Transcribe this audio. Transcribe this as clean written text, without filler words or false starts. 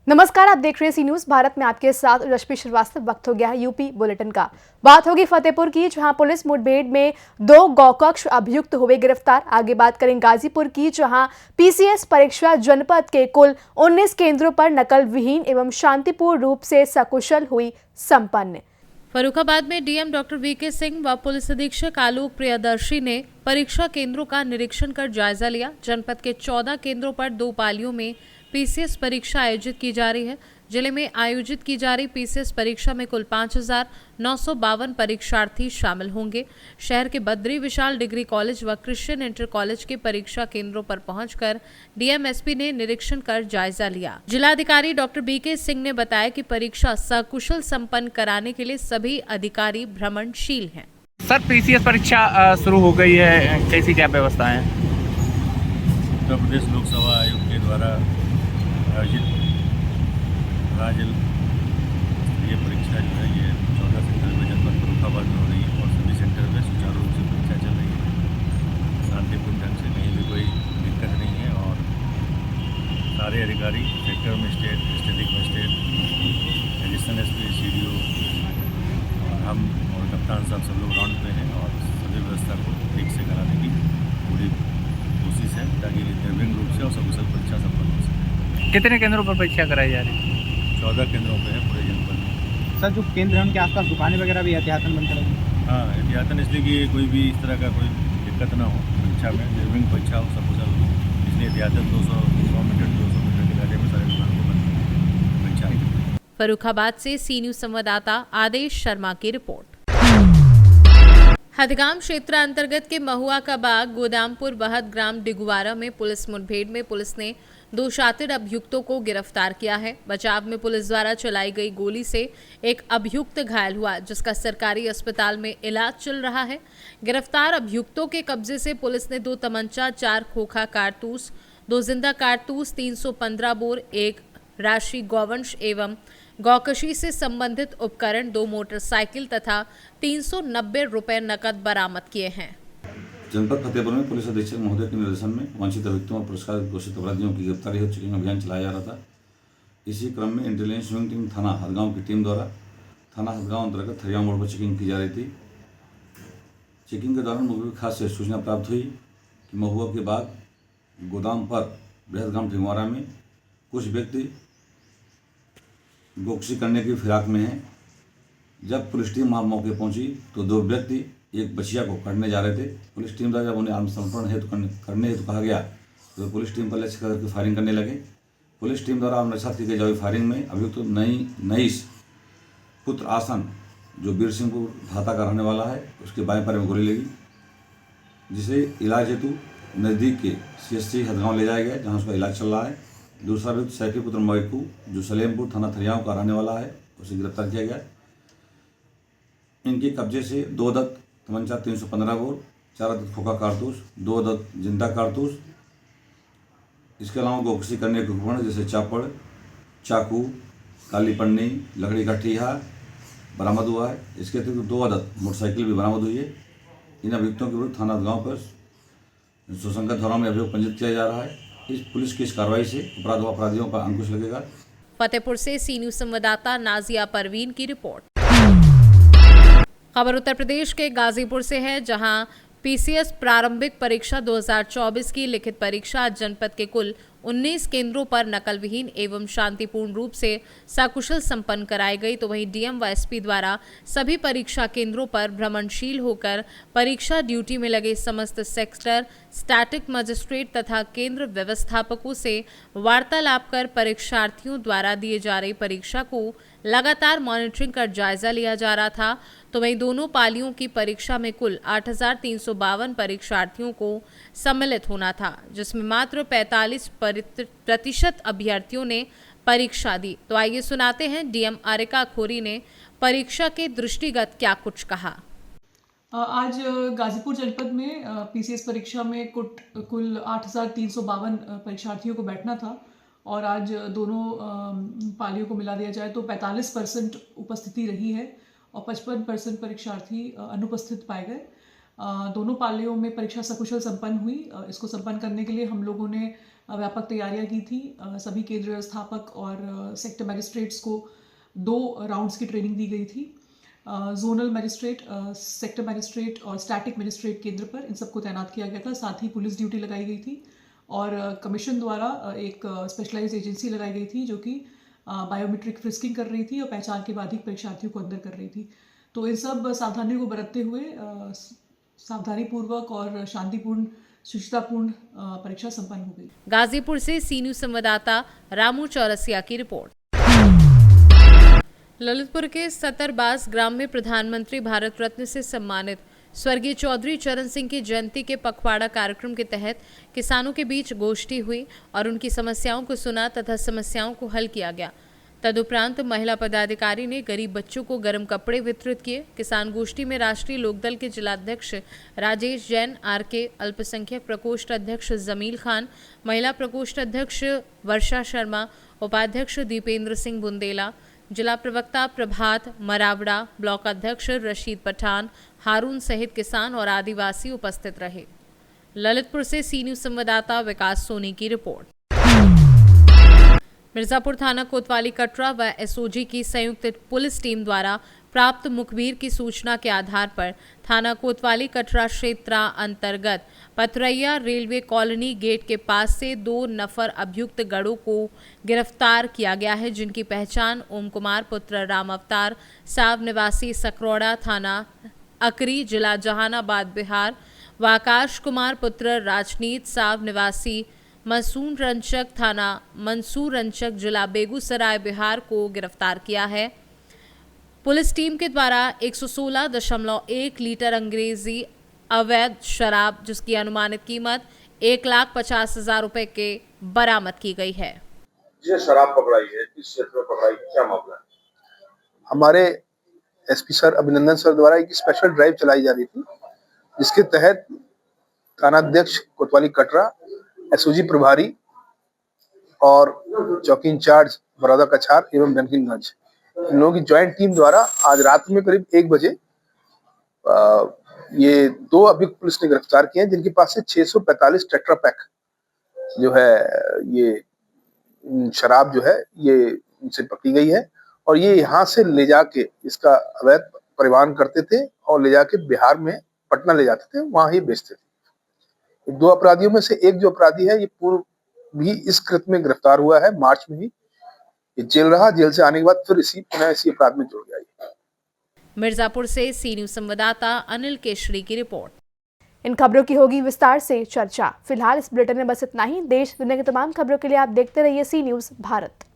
नमस्कार, आप देख रहे हैं सी न्यूज भारत में आपके साथ रश्मि श्रीवास्तव। वक्त हो गया है यूपी बुलेटिन का। बात होगी फतेहपुर की, जहां पुलिस मुठभेड़ में 2 गौकक्ष अभियुक्त हुए गिरफ्तार। आगे बात करें गाजीपुर की, जहां पीसीएस परीक्षा जनपद के कुल 19 केंद्रों पर नकल विहीन एवं शांतिपूर्ण रूप से सकुशल हुई संपन्न। फर्रुखाबाद में डीएम डॉक्टर वीके सिंह व पुलिस अधीक्षक आलोक प्रियदर्शी ने परीक्षा केंद्रों का निरीक्षण कर जायजा लिया। जनपद के 14 केंद्रों पर 2 पालियों में पीसीएस परीक्षा आयोजित की जा रही है। जिले में आयोजित की जा रही पीसीएस परीक्षा में कुल 5,952 परीक्षार्थी शामिल होंगे। शहर के बद्री विशाल डिग्री कॉलेज व क्रिश्चियन इंटर कॉलेज के परीक्षा केंद्रों पर पहुंचकर डीएमएसपी ने निरीक्षण कर जायजा लिया। जिलाधिकारी डॉक्टर बीके सिंह ने बताया कि परीक्षा सकुशल संपन्न कराने के लिए सभी अधिकारी भ्रमणशील हैं। सर, पीसीएस परीक्षा शुरू हो गई है, कैसी क्या व्यवस्था है? उत्तर प्रदेश लोकसभा आयोग के द्वारा आयोजित राज्य स्तरीय परीक्षा जो है ये 14 सेंटर में जनपद फर्रुखाबाद में हो रही है और सभी सेंटर में सुचारू रूप से परीक्षा चल रही है। शांतिपूर्ण ढंग से कहीं भी कोई दिक्कत नहीं है और सारे अधिकारी सेक्टर में state magistrate additional SP CDO और हम और कप्तान साहब सब लोग राउंड पे हैं और सभी व्यवस्था को ठीक से कराने की पूरी कोशिश है ताकि निर्विघ्न रूप से और सकुशल परीक्षा संपन्न हो सके। कितने केंद्रों पर परीक्षा कराई जा रही है? 14 केंद्रों पे है पूरे जनपद में। सर, जो केंद्र है उनके आसपास दुकानें वगैरह भी एहतियातन बंद करेंगे? हाँ, एहतियातन इसलिए कि कोई भी इस तरह का कोई दिक्कत ना हो परीक्षा में, निर्विघ्न परीक्षा हो, सकुशल हो, इसलिए एहतियातन 200 मीटर 200 मीटर के दायरे में सारे दुकानों को बंद परीक्षा। फर्रुखाबाद से सी न्यूज संवाददाता आदेश शर्मा की रिपोर्ट। हथगाम क्षेत्र अंतर्गत के महुआ का बाग गोदामपुर बहत ग्राम डिगुवारा में पुलिस मुठभेड़ में पुलिस ने 2 शातिर अभियुक्तों को गिरफ्तार किया है। बचाव में पुलिस द्वारा चलाई गई गोली से एक अभियुक्त घायल हुआ, जिसका सरकारी अस्पताल में इलाज चल रहा है। गिरफ्तार अभियुक्तों के कब्जे से पुलिस ने 2 तमंचा, 4 खोखा कारतूस, 2 जिंदा कारतूस, 315 बोर, 1 राशि गौवंश एवं गौकशी से संबंधित उपकरण, 2 मोटरसाइकिल तथा 390 रुपए नकद बरामद किए हैं। जनपद फतेहपुर में पुलिस अधीक्षक महोदय के निर्देशन में वांछित अभियुक्तों और पुरस्कार घोषित अपराधियों की गिरफ्तारी और चेकिंग अभियान चलाया जा रहा था। इसी क्रम में इंटेलिजेंस विंग टीम थाना हथगांव की टीम द्वारा थाना हथगांव अंतर्गत थरिया मोड़ पर चेकिंग की जा रही थी। चेकिंग के दौरान मुखबिर खास से सूचना प्राप्त हुई कि महुआ के बाद गोदाम पर बृहदगाम ढिंगवारा में कुछ व्यक्ति गोकशी करने की फिराक में हैं। जब पुलिस टीम वहाँ मौके पहुंची तो 2 व्यक्ति एक बचिया को काटने जा रहे थे। पुलिस टीम द्वारा जब उन्हें आत्मसमर्पण करने हेतु कहा गया तो पुलिस टीम पर लक्ष्य करके फायरिंग करने लगे। पुलिस टीम द्वारा अपने साथ की गई जारी फायरिंग में अभियुक्त नईस पुत्र आसन, जो बीर सिंहपुर भाता का रहने वाला है, उसके बाएं पैर में गोली लगी, जिसे इलाज हेतु नज़दीक के CSC हथगांव ले जाया गया, जहाँ उसका इलाज चल रहा है। दूसरा अभियुक्त सैफी पुत्र मयकू, जो सलेमपुर थाना थरियाव का रहने वाला है, उसे गिरफ्तार किया गया। इनके कब्जे से 2 अदद तमंचा, 315 बोर, 4 अदद खोखा कारतूस, 2 अदद जिंदा कारतूस, इसके अलावा गोकशी करने के उपकरण जैसे चापड़, चाकू, काली पन्नी, लकड़ी का ठीहा बरामद हुआ है। इसके अतिरिक्त 2 अदद मोटरसाइकिल भी बरामद हुई है। इन अभियुक्तों के विरुद्ध थाना गांव पर सुसंगत धाराओं में अभियोग पंजीकृत किया जा रहा है। इस पुलिस की इस कार्रवाई से अपराधियों पर अंकुश लगेगा। फतेहपुर से सी न्यूज संवाददाता नाजिया परवीन की रिपोर्ट। खबर उत्तर प्रदेश के गाजीपुर से है, जहां पीसीएस प्रारंभिक परीक्षा 2024 की लिखित परीक्षा जनपद के कुल 19 केंद्रों पर नकल विहीन एवं शांतिपूर्ण रूप से सकुशल संपन्न कराई गई। तो वहीं डीएम व एसपी द्वारा सभी परीक्षा केंद्रों पर भ्रमणशील होकर परीक्षा ड्यूटी में लगे समस्त सेक्टर स्टैटिक मजिस्ट्रेट तथा केंद्र व्यवस्थापकों से वार्तालाप कर परीक्षार्थियों द्वारा दिए जा रही परीक्षा को लगातार मॉनिटरिंग कर जायजा लिया जा रहा था। तो वहीं दोनों पालियों की परीक्षा में कुल 8,352 परीक्षार्थियों को सम्मिलित होना था, जिसमें मात्र 45% अभ्यर्थियों ने परीक्षा दी। तो आइए सुनाते हैं डीएम आरिका खोरी ने परीक्षा के दृष्टिगत क्या कुछ कहा। आज गाजीपुर जनपद में पीसीएस परीक्षा में कुल 8,352 परीक्षार्थियों को बैठना था और आज दोनों पालियों को मिला दिया जाए तो 45% उपस्थिति रही है और 55% परीक्षार्थी अनुपस्थित पाए गए। दोनों पालियों में परीक्षा सकुशल संपन्न हुई। इसको संपन्न करने के लिए हम लोगों ने व्यापक तैयारियां की थी। सभी केंद्र व्यवस्थापक और सेक्टर मजिस्ट्रेट्स को 2 राउंड्स की ट्रेनिंग दी गई थी। जोनल मजिस्ट्रेट, सेक्टर मजिस्ट्रेट और स्टैटिक मजिस्ट्रेट केंद्र पर इन सबको तैनात किया गया था। साथ ही पुलिस ड्यूटी लगाई गई थी और कमीशन द्वारा एक स्पेशलाइज्ड एजेंसी लगाई गई थी जो कि बायोमेट्रिक फ्रिस्किंग कर रही थी और पहचान के बाधिक परीक्षार्थियों को अंदर कर रही थी। तो इन सब सावधानियों को बरतते हुए सावधानीपूर्वक और शांतिपूर्ण शुचितापूर्ण परीक्षा संपन्न हो गई। गाजीपुर से सी न्यूज संवाददाता रामू चौरसिया की रिपोर्ट। ललितपुर के सतरबाज ग्राम में प्रधानमंत्री भारत रत्न से सम्मानित स्वर्गीय चौधरी चरण सिंह की जयंती के पखवाड़ा कार्यक्रम के तहत किसानों के बीच गोष्ठी हुई और उनकी समस्याओं को सुना तथा समस्याओं को हल किया गया। तदुपरांत महिला पदाधिकारी ने गरीब बच्चों को गर्म कपड़े वितरित किए। किसान गोष्ठी में राष्ट्रीय लोकदल के जिलाध्यक्ष राजेश जैन, आरके अल्पसंख्यक प्रकोष्ठ अध्यक्ष जमील खान, महिला प्रकोष्ठ अध्यक्ष वर्षा शर्मा, उपाध्यक्ष दीपेंद्र सिंह बुंदेला, जिला प्रवक्ता प्रभात मरावड़ा, ब्लॉक अध्यक्ष रशीद पठान, हारून सहित किसान और आदिवासी उपस्थित रहे। ललितपुर से सी न्यूज संवाददाता विकास सोनी की रिपोर्ट। मिर्जापुर थाना कोतवाली कटरा व एसओजी की संयुक्त पुलिस टीम द्वारा प्राप्त मुखबिर की सूचना के आधार पर थाना कोतवाली कटरा क्षेत्र अंतर्गत पथरैया रेलवे कॉलोनी गेट के पास से 2 नफर अभियुक्त गड़ों को गिरफ्तार किया गया है, जिनकी पहचान ओम कुमार पुत्र राम अवतार साव निवासी सकरौड़ा थाना अकरी जिला जहानाबाद बिहार व आकाश कुमार पुत्र राजनीत साव निवासी मंसूर रंचक थाना मंसूर रंचक जिला बेगूसराय बिहार को गिरफ्तार किया है। पुलिस टीम के द्वारा 116.1 लीटर अंग्रेजी अवैध शराब जिसकी अनुमानित कीमत 1,50,000 रुपए के बरामद की गई है। ये शराब पकड़ाई है, किस क्षेत्र में पकड़ाई, क्या मामला है? हमारे एसपी सर अभिनंदन सर द्वारा एक स्पेशल ड्राइव चलाई जा रही थी, जिसके तहत थानाध्यक्ष कोतवाली कटरा, एसओजी प्रभारी और चौकी इंचार्ज बड़ौदा कछार एवं डंकिनगंज, इन लोगों की ज्वाइंट टीम द्वारा आज रात में करीब 1 बजे ये 2 अभियुक्त पुलिस ने गिरफ्तार किए हैं, जिनके पास से 645 टेट्रा पैक जो है ये शराब जो है ये उनसे पकड़ी गई है और ये यहाँ से ले जाके इसका अवैध परिवहन करते थे और ले जाके बिहार में पटना ले जाते थे, वहां ही बेचते थे। 2 अपराधियों में से एक जो अपराधी है ये पूर्व भी इस कृत्य में गिरफ्तार हुआ है, मार्च में ही ये जेल रहा, जेल से आने के बाद फिर इसी अपराध में जुड़ गया। मिर्जापुर से सी न्यूज संवाददाता अनिल केशरी की रिपोर्ट। इन खबरों की होगी विस्तार से चर्चा। फिलहाल इस बुलेटिन में बस इतना ही। देश दुनिया की तमाम खबरों के लिए आप देखते रहिए सी न्यूज भारत।